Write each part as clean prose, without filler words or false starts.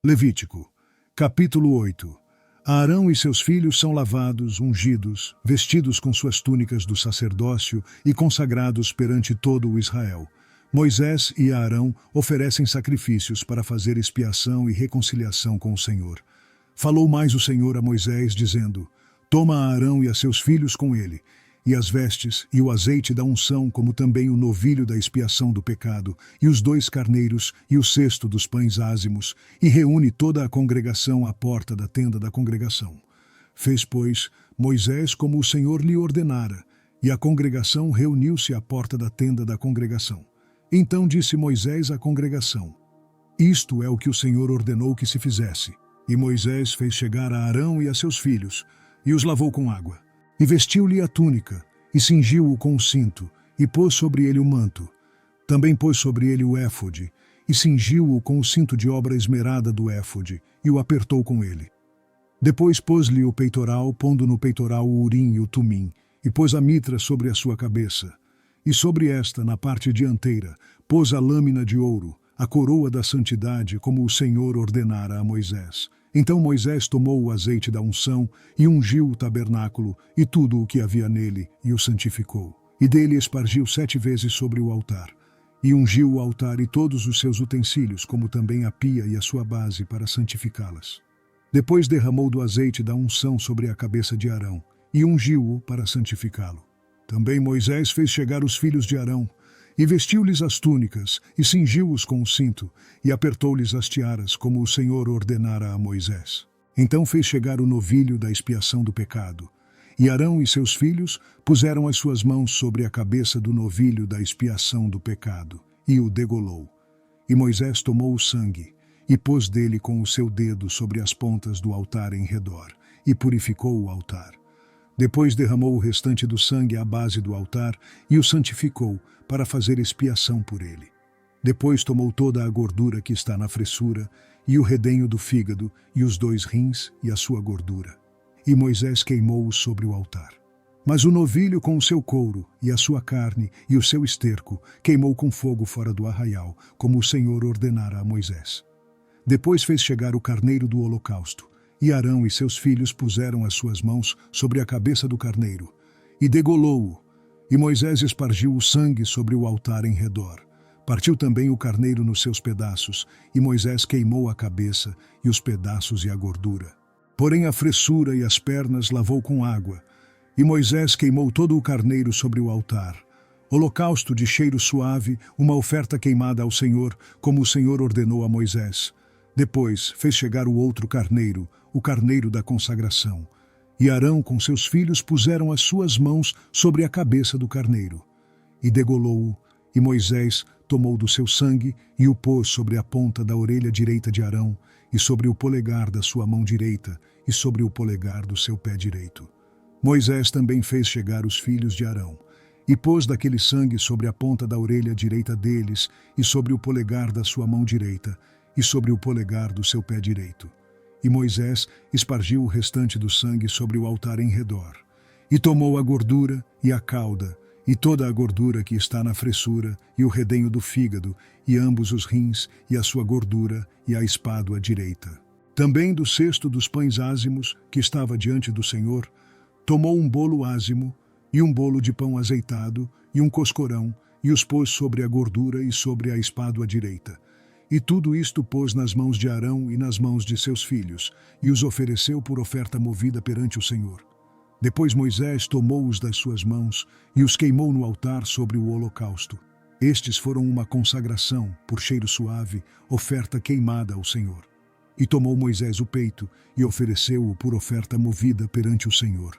Levítico, capítulo 8. Arão e seus filhos são lavados, ungidos, vestidos com suas túnicas do sacerdócio e consagrados perante todo o Israel. Moisés e Arão oferecem sacrifícios para fazer expiação e reconciliação com o Senhor. Falou mais o Senhor a Moisés, dizendo: Toma a Arão e a seus filhos com ele, e as vestes, e o azeite da unção, como também o novilho da expiação do pecado, e os 2 carneiros, e o cesto dos pães ázimos, e reúne toda a congregação à porta da tenda da congregação. Fez, pois, Moisés como o Senhor lhe ordenara, e a congregação reuniu-se à porta da tenda da congregação. Então disse Moisés à congregação: Isto é o que o Senhor ordenou que se fizesse. E Moisés fez chegar a Arão e a seus filhos, e os lavou com água. E vestiu-lhe a túnica, e cingiu-o com o cinto, e pôs sobre ele o manto. Também pôs sobre ele o éfode, e cingiu-o com o cinto de obra esmerada do éfode, e o apertou com ele. Depois pôs-lhe o peitoral, pondo no peitoral o urim e o tumim, e pôs a mitra sobre a sua cabeça. E sobre esta, na parte dianteira, pôs a lâmina de ouro, a coroa da santidade, como o Senhor ordenara a Moisés. Então Moisés tomou o azeite da unção e ungiu o tabernáculo e tudo o que havia nele, e o santificou. E dele espargiu 7 vezes sobre o altar. E ungiu o altar e todos os seus utensílios, como também a pia e a sua base, para santificá-las. Depois derramou do azeite da unção sobre a cabeça de Arão, e ungiu-o para santificá-lo. Também Moisés fez chegar os filhos de Arão, e vestiu-lhes as túnicas, e cingiu-os com o cinto, e apertou-lhes as tiaras, como o Senhor ordenara a Moisés. Então fez chegar o novilho da expiação do pecado. E Arão e seus filhos puseram as suas mãos sobre a cabeça do novilho da expiação do pecado, e o degolou. E Moisés tomou o sangue, e pôs dele com o seu dedo sobre as pontas do altar em redor, e purificou o altar. Depois derramou o restante do sangue à base do altar, e o santificou, para fazer expiação por ele. Depois tomou toda a gordura que está na fressura, e o redenho do fígado, e os 2 rins, e a sua gordura. E Moisés queimou-os sobre o altar. Mas o novilho com o seu couro, e a sua carne, e o seu esterco, queimou com fogo fora do arraial, como o Senhor ordenara a Moisés. Depois fez chegar o carneiro do holocausto, e Arão e seus filhos puseram as suas mãos sobre a cabeça do carneiro, e degolou-o. E Moisés espargiu o sangue sobre o altar em redor. Partiu também o carneiro nos seus pedaços, e Moisés queimou a cabeça, e os pedaços e a gordura. Porém a fressura e as pernas lavou com água, e Moisés queimou todo o carneiro sobre o altar. Holocausto de cheiro suave, uma oferta queimada ao Senhor, como o Senhor ordenou a Moisés. Depois fez chegar o outro carneiro, o carneiro da consagração. E Arão com seus filhos puseram as suas mãos sobre a cabeça do carneiro. E degolou-o, e Moisés tomou do seu sangue e o pôs sobre a ponta da orelha direita de Arão, e sobre o polegar da sua mão direita, e sobre o polegar do seu pé direito. Moisés também fez chegar os filhos de Arão, e pôs daquele sangue sobre a ponta da orelha direita deles, e sobre o polegar da sua mão direita, e sobre o polegar do seu pé direito. E Moisés espargiu o restante do sangue sobre o altar em redor. E tomou a gordura e a cauda, e toda a gordura que está na fressura, e o redenho do fígado, e ambos os rins, e a sua gordura, e a espádua direita. Também do cesto dos pães ázimos, que estava diante do Senhor, tomou um bolo ázimo, e um bolo de pão azeitado, e um coscorão, e os pôs sobre a gordura e sobre a espádua direita. E tudo isto pôs nas mãos de Arão e nas mãos de seus filhos, e os ofereceu por oferta movida perante o Senhor. Depois Moisés tomou-os das suas mãos e os queimou no altar sobre o holocausto. Estes foram uma consagração, por cheiro suave, oferta queimada ao Senhor. E tomou Moisés o peito e ofereceu-o por oferta movida perante o Senhor.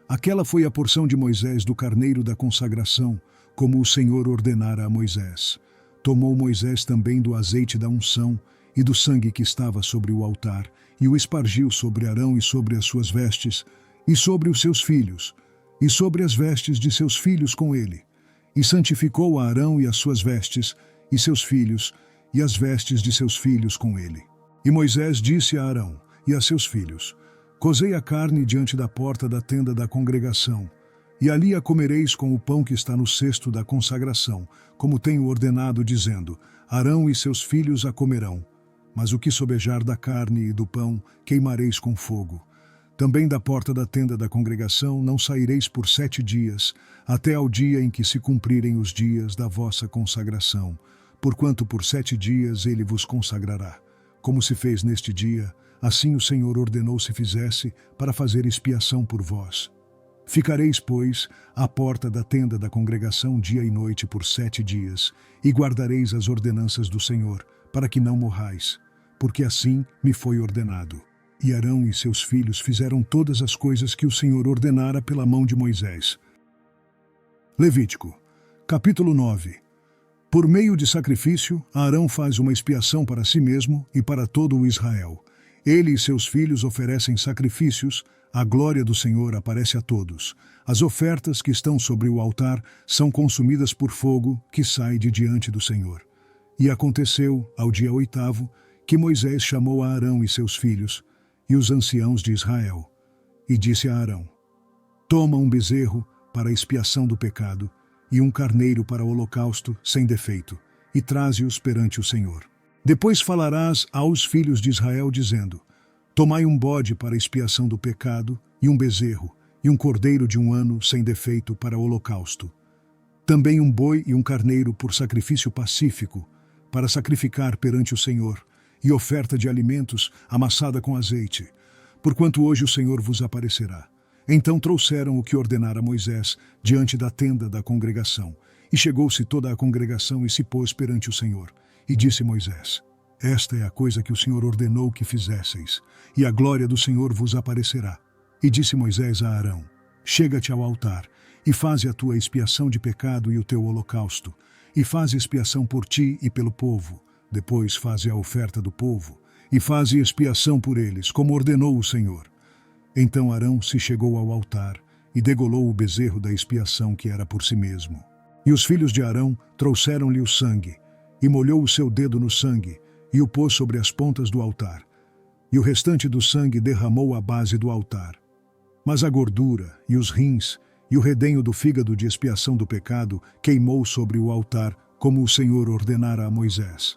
Aquela foi a porção de Moisés do carneiro da consagração, como o Senhor ordenara a Moisés. Tomou Moisés também do azeite da unção e do sangue que estava sobre o altar, e o espargiu sobre Arão e sobre as suas vestes, e sobre os seus filhos, e sobre as vestes de seus filhos com ele. E santificou a Arão e as suas vestes, e seus filhos, e as vestes de seus filhos com ele. E Moisés disse a Arão e a seus filhos: Cozei a carne diante da porta da tenda da congregação, e ali a comereis com o pão que está no cesto da consagração, como tenho ordenado, dizendo: Arão e seus filhos a comerão. mas o que sobejar da carne e do pão queimareis com fogo. Também da porta da tenda da congregação não saireis por 7 dias, até ao dia em que se cumprirem os dias da vossa consagração, porquanto por 7 dias ele vos consagrará. Como se fez neste dia, assim o Senhor ordenou se fizesse, para fazer expiação por vós. Ficareis, pois, à porta da tenda da congregação dia e noite por 7 dias, e guardareis as ordenanças do Senhor, para que não morrais, porque assim me foi ordenado. E Arão e seus filhos fizeram todas as coisas que o Senhor ordenara pela mão de Moisés. Levítico, capítulo 9. Por meio de sacrifício, Arão faz uma expiação para si mesmo e para todo o Israel. Ele e seus filhos oferecem sacrifícios, a glória do Senhor aparece a todos. As ofertas que estão sobre o altar são consumidas por fogo que sai de diante do Senhor. E aconteceu, ao dia 8º, que Moisés chamou a Arão e seus filhos, e os anciãos de Israel, e disse a Arão: Toma um bezerro para a expiação do pecado, e um carneiro para o holocausto sem defeito, e traze-os perante o Senhor. Depois falarás aos filhos de Israel, dizendo: Tomai um bode para a expiação do pecado, e um bezerro, e um cordeiro de 1 ano sem defeito para o holocausto. Também um boi e um carneiro por sacrifício pacífico, para sacrificar perante o Senhor, e oferta de alimentos amassada com azeite, porquanto hoje o Senhor vos aparecerá. Então trouxeram o que ordenara Moisés diante da tenda da congregação, e chegou-se toda a congregação e se pôs perante o Senhor. E disse Moisés: Esta é a coisa que o Senhor ordenou que fizesseis, e a glória do Senhor vos aparecerá. E disse Moisés a Arão: Chega-te ao altar, e faze a tua expiação de pecado e o teu holocausto, e faze expiação por ti e pelo povo. Depois faze a oferta do povo, e faze expiação por eles, como ordenou o Senhor. Então Arão se chegou ao altar, e degolou o bezerro da expiação que era por si mesmo. E os filhos de Arão trouxeram-lhe o sangue, e molhou o seu dedo no sangue, e o pôs sobre as pontas do altar. E o restante do sangue derramou à base do altar. Mas a gordura, e os rins, e o redenho do fígado de expiação do pecado queimou sobre o altar, como o Senhor ordenara a Moisés.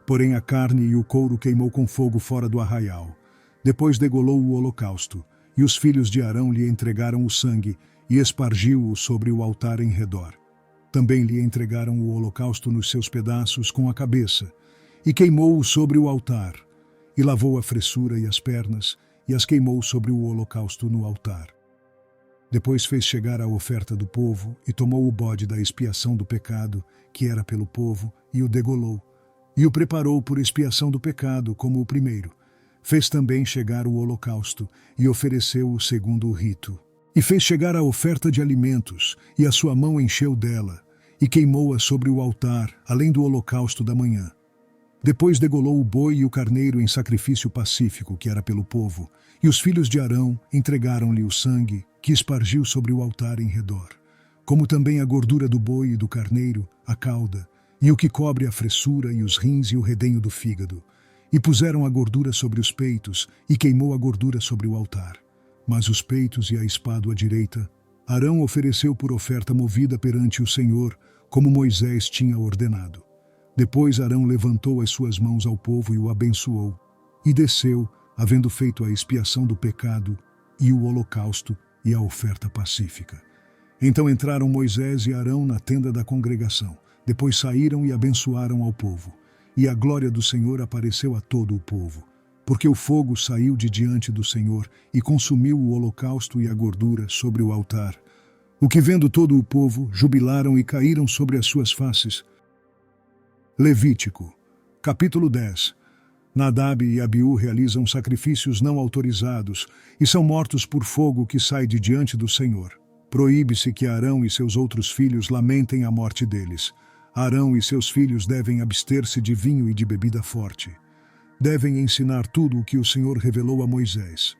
Porém a carne e o couro queimou com fogo fora do arraial. Depois degolou o holocausto, e os filhos de Arão lhe entregaram o sangue, e espargiu-o sobre o altar em redor. Também lhe entregaram o holocausto nos seus pedaços com a cabeça, e queimou-o sobre o altar, e lavou a fressura e as pernas, e as queimou sobre o holocausto no altar. Depois fez chegar a oferta do povo, e tomou o bode da expiação do pecado, que era pelo povo, e o degolou, e o preparou por expiação do pecado, como o primeiro. Fez também chegar o holocausto, e ofereceu-o segundo o rito. E fez chegar a oferta de alimentos, e a sua mão encheu dela, e queimou-a sobre o altar, além do holocausto da manhã. Depois degolou o boi e o carneiro em sacrifício pacífico, que era pelo povo, e os filhos de Arão entregaram-lhe o sangue, que espargiu sobre o altar em redor, como também a gordura do boi e do carneiro, a cauda, e o que cobre a fressura e os rins e o redenho do fígado. E puseram a gordura sobre os peitos, e queimou a gordura sobre o altar. Mas os peitos e a espádua direita, Arão ofereceu por oferta movida perante o Senhor, como Moisés tinha ordenado. Depois Arão levantou as suas mãos ao povo e o abençoou, e desceu, havendo feito a expiação do pecado, e o holocausto e a oferta pacífica. Então entraram Moisés e Arão na tenda da congregação. Depois saíram e abençoaram ao povo. E a glória do Senhor apareceu a todo o povo, porque o fogo saiu de diante do Senhor e consumiu o holocausto e a gordura sobre o altar. O que vendo todo o povo, jubilaram e caíram sobre as suas faces. Levítico, capítulo 10. Nadab e Abiú realizam sacrifícios não autorizados e são mortos por fogo que sai de diante do Senhor. Proíbe-se que Arão e seus outros filhos lamentem a morte deles. Arão e seus filhos devem abster-se de vinho e de bebida forte. Devem ensinar tudo o que o Senhor revelou a Moisés.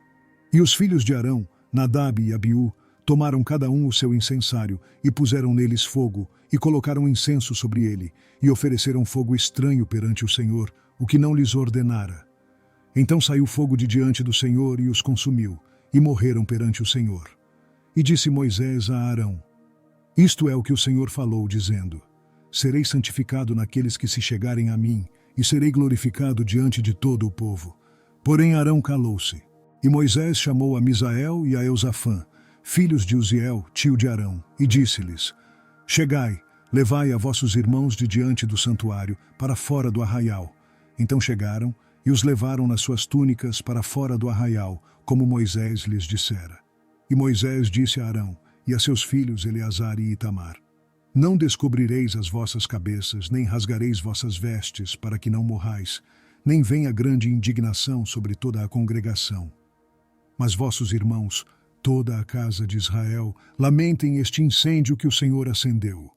E os filhos de Arão, Nadab e Abiú, tomaram cada um o seu incensário e puseram neles fogo e colocaram incenso sobre ele e ofereceram fogo estranho perante o Senhor, o que não lhes ordenara. Então saiu fogo de diante do Senhor e os consumiu, e morreram perante o Senhor. E disse Moisés a Arão: Isto é o que o Senhor falou, dizendo: Serei santificado naqueles que se chegarem a mim, e serei glorificado diante de todo o povo. Porém Arão calou-se. E Moisés chamou a Misael e a Eusafã, filhos de Uziel, tio de Arão, e disse-lhes: Chegai, levai a vossos irmãos de diante do santuário, para fora do arraial. Então chegaram, e os levaram nas suas túnicas para fora do arraial, como Moisés lhes dissera. E Moisés disse a Arão, e a seus filhos Eleazar e Itamar: Não descobrireis as vossas cabeças, nem rasgareis vossas vestes, para que não morrais, nem venha grande indignação sobre toda a congregação. Mas vossos irmãos, toda a casa de Israel, lamentem este incêndio que o Senhor acendeu.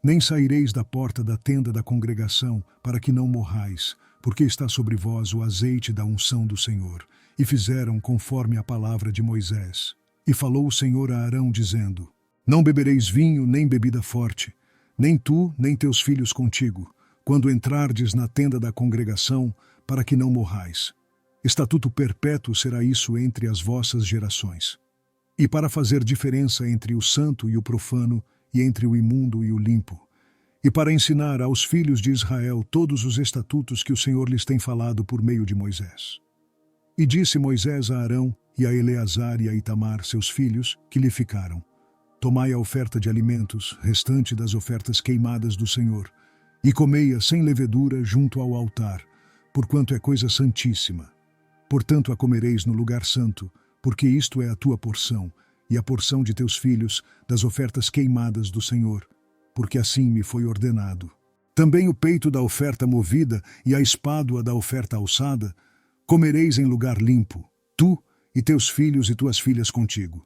Nem saireis da porta da tenda da congregação, para que não morrais, porque está sobre vós o azeite da unção do Senhor. E fizeram conforme a palavra de Moisés. E falou o Senhor a Arão, dizendo: Não bebereis vinho, nem bebida forte, nem tu, nem teus filhos contigo, quando entrardes na tenda da congregação, para que não morrais. Estatuto perpétuo será isso entre as vossas gerações. E para fazer diferença entre o santo e o profano, e entre o imundo e o limpo, e para ensinar aos filhos de Israel todos os estatutos que o Senhor lhes tem falado por meio de Moisés. E disse Moisés a Arão e a Eleazar e a Itamar, seus filhos, que lhe ficaram: Tomai a oferta de alimentos, restante das ofertas queimadas do Senhor, e comei-a sem levedura junto ao altar, porquanto é coisa santíssima. Portanto a comereis no lugar santo, porque isto é a tua porção, e a porção de teus filhos, das ofertas queimadas do Senhor, porque assim me foi ordenado. Também o peito da oferta movida e a espádua da oferta alçada, comereis em lugar limpo, tu e teus filhos e tuas filhas contigo,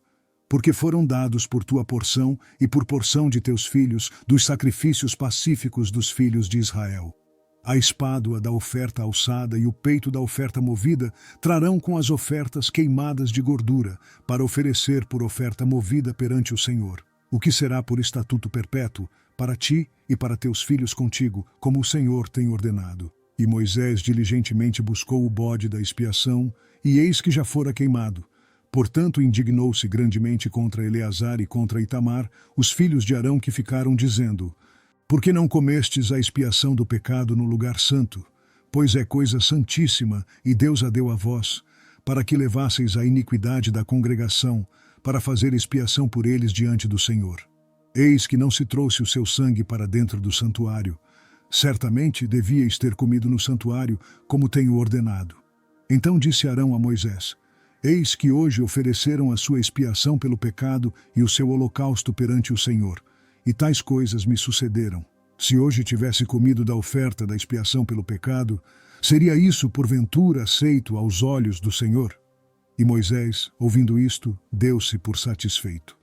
porque foram dados por tua porção e por porção de teus filhos dos sacrifícios pacíficos dos filhos de Israel. A espádua da oferta alçada e o peito da oferta movida trarão com as ofertas queimadas de gordura, para oferecer por oferta movida perante o Senhor, o que será por estatuto perpétuo, para ti e para teus filhos contigo, como o Senhor tem ordenado. E Moisés diligentemente buscou o bode da expiação, e eis que já fora queimado. Portanto indignou-se grandemente contra Eleazar e contra Itamar, os filhos de Arão, que ficaram, dizendo: Por que não comestes a expiação do pecado no lugar santo? Pois é coisa santíssima, e Deus a deu a vós, para que levasseis a iniquidade da congregação, para fazer expiação por eles diante do Senhor. Eis que não se trouxe o seu sangue para dentro do santuário. Certamente devíeis ter comido no santuário, como tenho ordenado. Então disse Arão a Moisés: Eis que hoje ofereceram a sua expiação pelo pecado e o seu holocausto perante o Senhor, e tais coisas me sucederam. Se hoje tivesse comido da oferta da expiação pelo pecado, seria isso porventura aceito aos olhos do Senhor? E Moisés, ouvindo isto, deu-se por satisfeito.